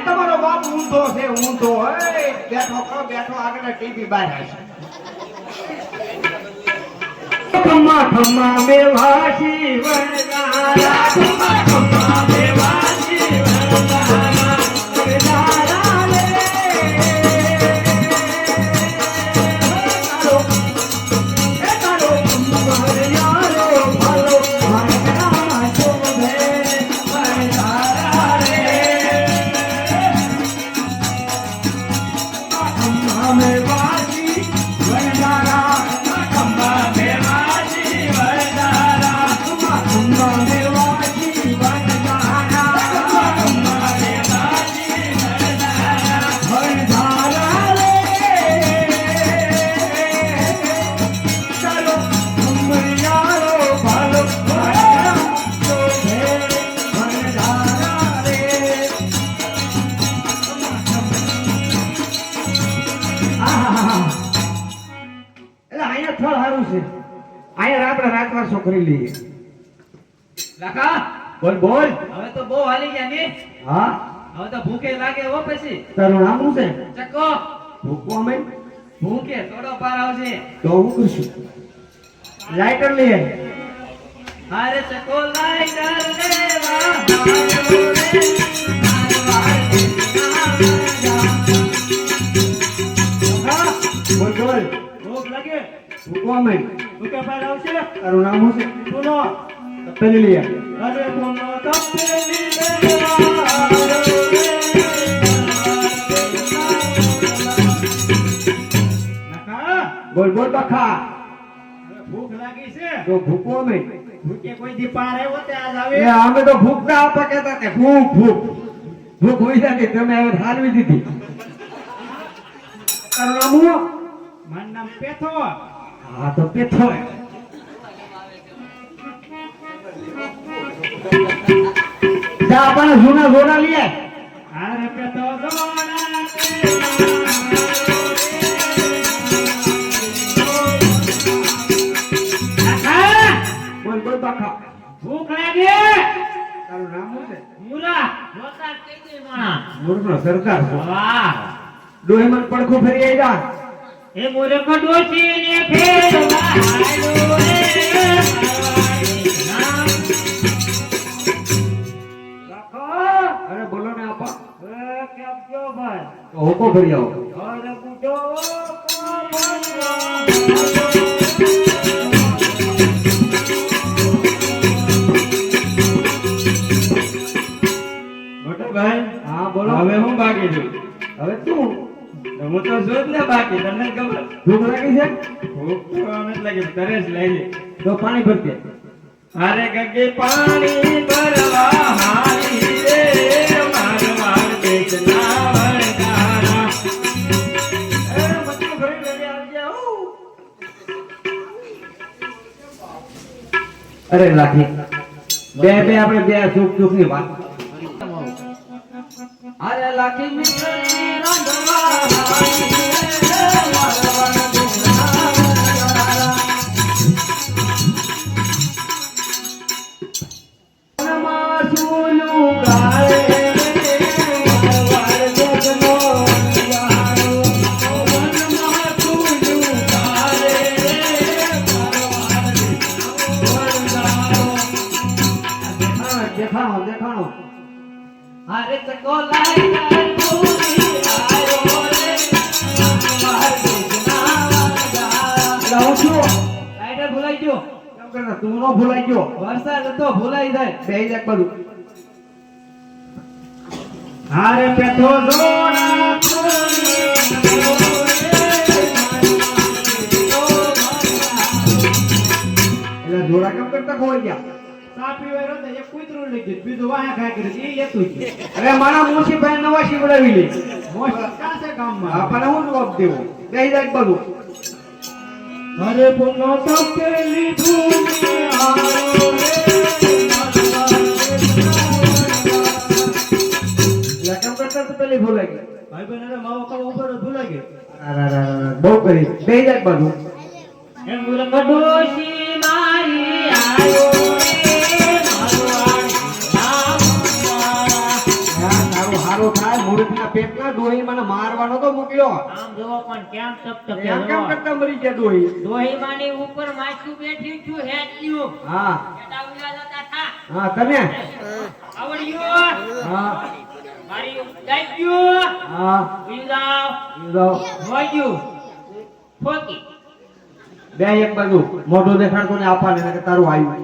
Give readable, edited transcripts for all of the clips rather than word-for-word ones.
તમારો બાપ ઊંધો છે ઊંધો બેઠો આગળ ટીવી બહાર આવશે ખમ્મા ખમ્મા મેવાસી વરદારા ખમ્મા ખમ્મા મેવાસી વરદારા વરદારા લે તારો ખમ્મા યારો ભાલો મારા જોવે વરદારા રે ખમ્મા મેવાસી વરદારા ખમ્મા મેવાસી વરદારા ખમ્મા મેવાસી વરદારા ખમ્મા મેવાસી વરદારા વરદારા રે ચાલો ખમ્મૈયારો ભાલો વરદારા જોવે વરદારા રે અહીંયા સ્થળ સારું છે અહીંયા આપણે રાતવાસો કરી લઈએ કાકા બોલ બોલ હવે તો બહુ હાલી ગયા ને હા હવે તો ભૂખે લાગે હો પછી તારું નામ શું છે ચક્કો ભૂખવા મેં ભૂખે થોડો પાર આવશે તો હું કરશું લાઇટર લઈએ હારે ચક્કો લાઈટર લેવા આવ્યો રે હા બોલ બોલ ભૂખ લાગે ભૂખવા મેં ભૂખે પાર આવશે તારું નામ શું છે સુનો તપેલી લઈએ અરે બોલો તપેલી લેવા આવ્યો રે કાકા બોલ બોલ બખા ભૂખ લાગી છે તો ભૂખવા મેં ભૂખે કોઈ દી પાર આવ્યો તે આજ આવે એ અમે તો ભૂખ ના આપા કહેતા કે ભૂખ ભૂખ ભૂખ હોય નથી તમે હવે હાલવી દીધી તારું નામ શું મારું નામ પેથો હા તો પેથો જા આપણે જૂના જોડા લઈએ હારે પેથો જોડા બોલ બોલ બાખા ભૂખ લાગે તારું નામ શું છે મુરા જોતા કેતી માણા મૂર્ખનો સરદાર છે. વાહ ડોહીમાં પડખું ફરી આવી જા એ મૂર્ખ ડોસી ને ફેરવા હાલો રે અરે બોલો ને આપા કેમ કયો ભાઈ તો હોકો ફરી આવો અરે બુડો ભાઈ હા બોલો હવે હું બાકી છું હવે તું હું તો જોત ને બાકી તમને ખબર ભૂખ લાગી છે ભૂખ તો આમ જ લાગી તરસ લાગી તો પાણી ભરતે અરે ગગે પાણી ભરવા હાલી રે મારવાડ બેચના વરદારા એ મચ્છું ભરી લઈ આવજે હો અરે લાખી બે આપણે બે સુખ ની વાત અરે લાખી મિત્રની રાંધવા હાલી રે મારવાડ બેચના વરદારા દેખાણો અરે ચકો લાઈટર પૂરી આયો રે માર બેચના વરદારા લાવું છું લાઈટર ભૂલાઈ ગયો કેમ કરતા તું નો ભૂલાઈ ગયો વરસાદ હતો ભૂલાઈ જાય બે એક બધું હારે પેથો જોડા એટલે જોડા કેમ કરતા ખોઈ ગયા સાપી વાળો તો એક કૂતરું લઈ ગયું બીજું વાહ ખાઈ કર્યું એ લેતું જ અરે મારા મોસી ભાઈ નવા શીવડાવી લે મોસ્ટ કાસે ગામમાં આપણને હું જવાબ દેવો બે એક બધું અરે પુનો તપેલી ભૂમિ આયો રે કેમ કરતા તો પેલી ભૂલાઈ ગઈ ભાઈ બહેન માવો ખાવા ઉપર ભૂલાઈ ગયો બહુ કરી બે એક બધું એ મૂર્ખ ડોશી મારી આયો રે મારો નામ તારું હારું થાય મૂર્ખના પેટના ડોહી મને મારવાનો તો મોકલ્યો આમ જોવો પણ કેમ તપ એમ કેમ કરતા મરી ગયા ડોહી દોહી માની ઉપર માછું બેઠી છું હેડ્યું હા બેટા ઉલા જતા થા હા તને આવડ્યું હા મારી દાઈયું હા ઉલા જાઓ વાગ્યું ફોકી બે એક બાજુ મોઢું દેખાડતો ને આપવાને નકર તારું આવ્યું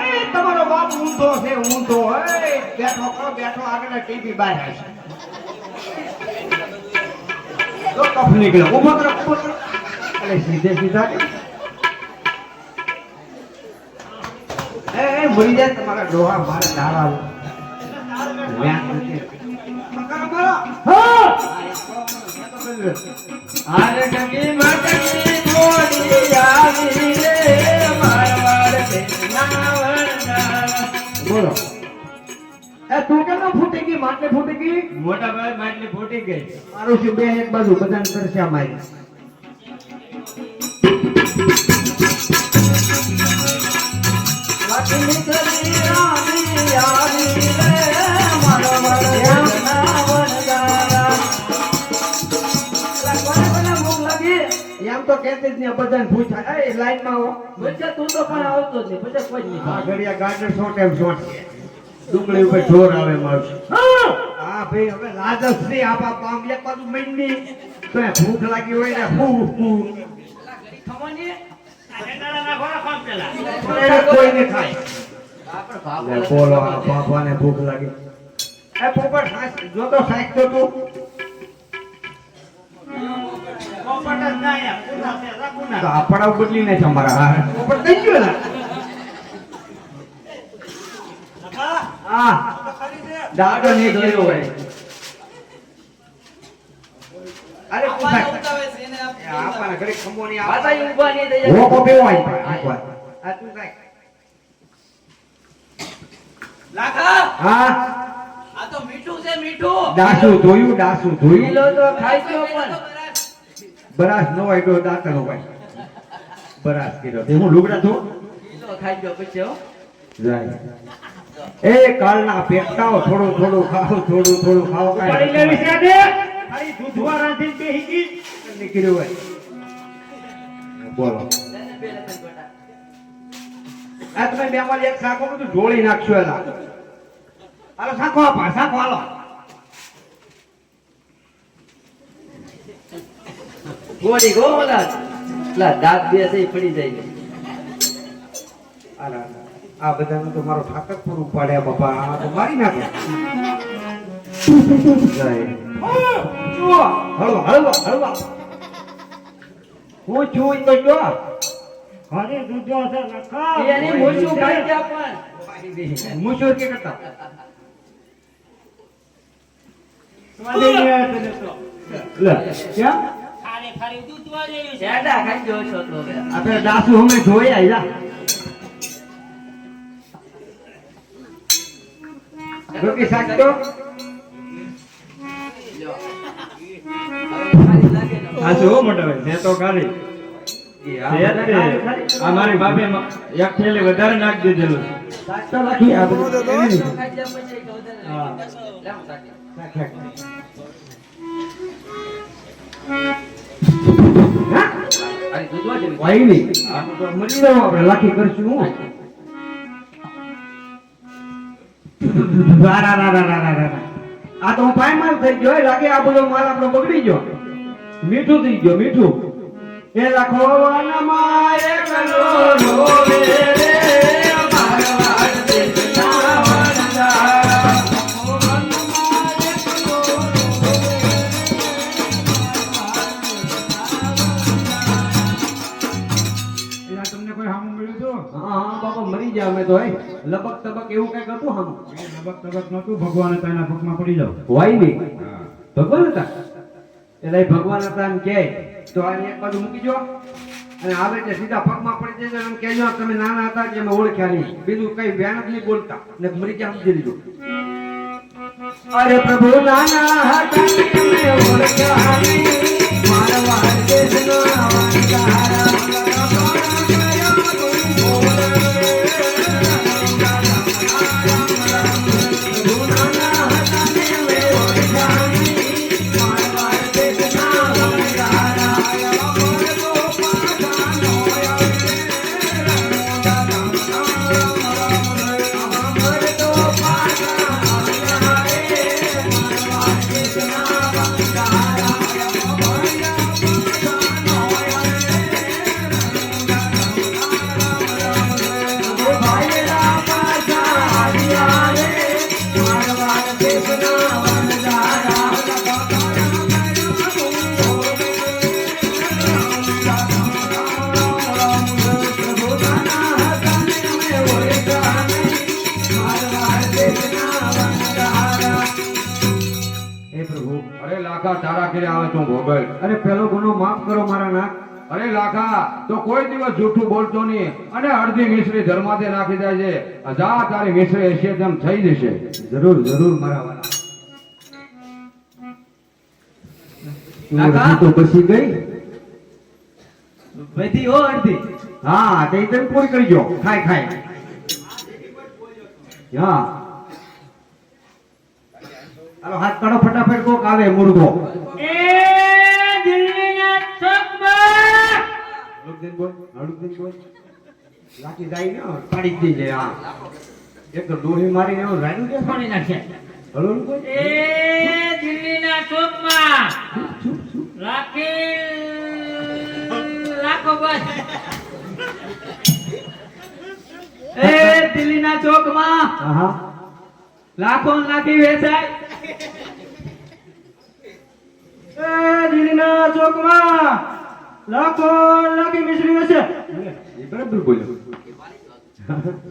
એ તમારો બાપ ઊંધો છે ઊંધો એ બેઠો કરો બેઠો આગળ ટીવી બહાર આવશે તો કફ નીકળ્યો ઊભો કરો અરે સીધે સીધા કે એ મરી જાય તમારા ડોહા મારે ધારા વ્યાસ નથી આરે ગંગી માતની થોડી આવી રે મારવાડ કે નાવરના બોલો એ તું કેમ ફૂટી ગઈ માટલી ફૂટી ગઈ મોટા ભાઈ માટલી ફૂટી ગઈ મારું છે બે એક બાજુ બધાને તરસ્યા મારી લાખની કરી આવી આવી રે મારવાડ કે નાવરના એમ તો કહેતી જ ને બધાને પૂછા એ લાઈન માં આવો બચ્ચા તું તો પણ આવતો જ નહીં બધા કોઈ જ નહીં આ ઘડિયા ગાર્ડન શોર્ટ એમ શોર્ટ ડુંગળી ઉપર જોર આવે મારું હા ભાઈ હવે લાજસ ની આપા પામ એક બાજુ મંડી તો એ ભૂખ લાગી હોય ને ફૂ ફૂ ખમોની આ હેડાળા નાખવાના કામ પેલા એને કોઈ ને ખાય લે બોલો આ બાપાને ભૂખ લાગી એ પોપટ સાસ જો તો સાઈક તો તું પોપટ જ ના આયા કુના છે રાખુના તો આપણા બદલીને છે અમારા પોપટ થઈ ગયો ને હા દાડો નહીં જોયો હોય અરે પૂછા આપણા ઘરે ખમો ની પાછા ઈ ઊભા નહીં થઈ હો કો બેવો આઈ એકવાર આ તું કાઈ લાખા હા આ તો મીઠું છે મીઠું ડાસુ જોયું કિલો તો ખાઈ ગયો પણ બરાસ નો હોય તો દાંત નો હોય બરાસ કીધો તે હું લુગડા ધો કિલો ખાઈ ગયો પછી હો જાય એ કાળના પેટાઓ થોડું થોડું ખાઓ થોડું ખાઓ પડી લેવી છે દે ખાલી દૂધવા રાંધીને બેહી ગઈ નીકળ્યું હોય બોલો આ તમે બે માં એક સાકો બધું ઢોળી નાખશો એલા હાલો સાકો આપા સાકો હાલો ગોળી ગોલા લા દાંત બે છે પડી જાય હાલો આ બધાનું તો મારો ઠાકર પૂરું પાડ્યા બાપા આ તો મારી નાખે જાય હળવા હું છું તો જો ઘરે દૂધો છે લખા એની મૂછું ખાઈ ગયા પણ મૂછું કે કરતા સ્વાદે લે તને તો લે ક્યાં ખાલી ખાલી દૂધવા જેવી છે એડા ખાઈ ગયો છો તો આપણે દાસુ અમે જોઈ આયા રોકી સાચો આ જો મોટા ભાઈ છે તો ખાલી આ મારી બાપે એક થેલી વધારે નાખી દીધેલું સાચો લખી આ બધું હા ભાઈ નહીં આ તો મળી જાવ આપણે લાખી કરશું હું આ તો પાયમાલ થઈ ગયો લાગે આ બધો માલ આપણો બગડી ગયો મીઠું થઈ ગયો મીઠું એ લખો વનમાં એકલો રોવે રે મારવાડ દેશના વનદા તમને કોઈ હામું મળ્યું હતું હા બાપા મરી જાય અમે તો લબક તબક એવું કઈક હતું હમ નબક તબક નતું ભગવાન હતા એના પગમાં પડી જાવ હોય નહીં હા ભગવાન હતા એટલે ભગવાન હતા એમ કે તો આ એક બાજુ મૂકી જો અને આવે એટલે સીધા પગમાં પડી જજો એમ કહેજો તમે નાના હતા કે અમે ઓળખ્યા નહીં બીજું કઈ વ્યાન જ નહીં બોલતા ને મરી ગયા સમજી લીધું અરે પ્રભુ નાના હતા ને અમે ઓળખ્યા નહીં મારવા દેશનો વાંધારા તારા ઘરે આવે તો ભોગલ. અરે પેલો ગુનો માફ કરો મારા નાથ અરે લાખા તો કોઈ દિવસ જૂઠું બોલતો નહીં અને અડધી મિશ્રી ધર્માદે નાખી જાય છે. જા તારી મિશ્રી હશે તેમ થઈ જશે. જરૂર જરૂર મારા વાલા કાકા? અડધી તો બસી ગઈ બધી હો અડધી. હા તે તમે પૂરી કરી જો ખાય ખાય હા હાલો હાથ કાઢો ફટાફટ કોક આવે મુર્ગો એ દિલ્હીના ચોકમાં હળુદીન બોલ લાકી જાય ને પાડી જ દે હા એક તો ડોહી મારીને એવું રાડ્યું છે છોડી નાખે. હળો બોલ એ દિલ્હીના ચોકમાં રાખી લાખો બસ. એ દિલ્હીના ચોકમાં હા હા લાખો લાખી વેચાય. એ દિલ્હીના ચોકમાં લાખો લાખી મિશ્રી હશે એ બરાબર બોલ્યો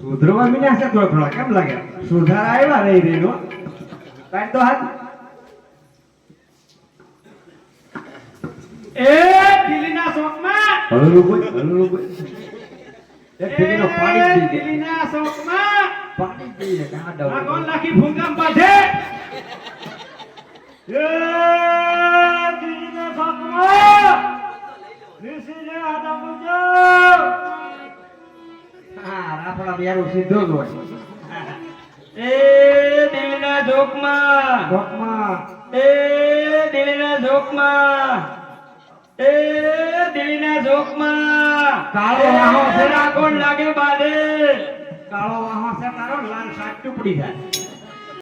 સુધરવા મીના છે થોડો થોડો કેમ લાગે સુધારા આવ્યા રહી રહી નો કાઢ તો હાથ એ દિલ્હીના ચોકમાં હળો બોલ એક ફેરીનો પાડી જ દે દિલ્હીના ચોકમાં પાડી જ દે કાં લાખો ડાવ લાખી ભૂંગામ બાંધે. એ દિલ્હીના ચોકમાં ઋષિને આદમ પૂજો. હા રાફડા બેરું સીધો જ હોય એ દિલ્હીના ચોકમાં ડોકમાં એ દિલ્હીના ચોકમાં એ દિલ્હીના ચોકમાં કાળો વાહો છે. કોણ લાગે બાંધે. કાળો વાહો છે તારો લાલ શાક ટુકડી જાય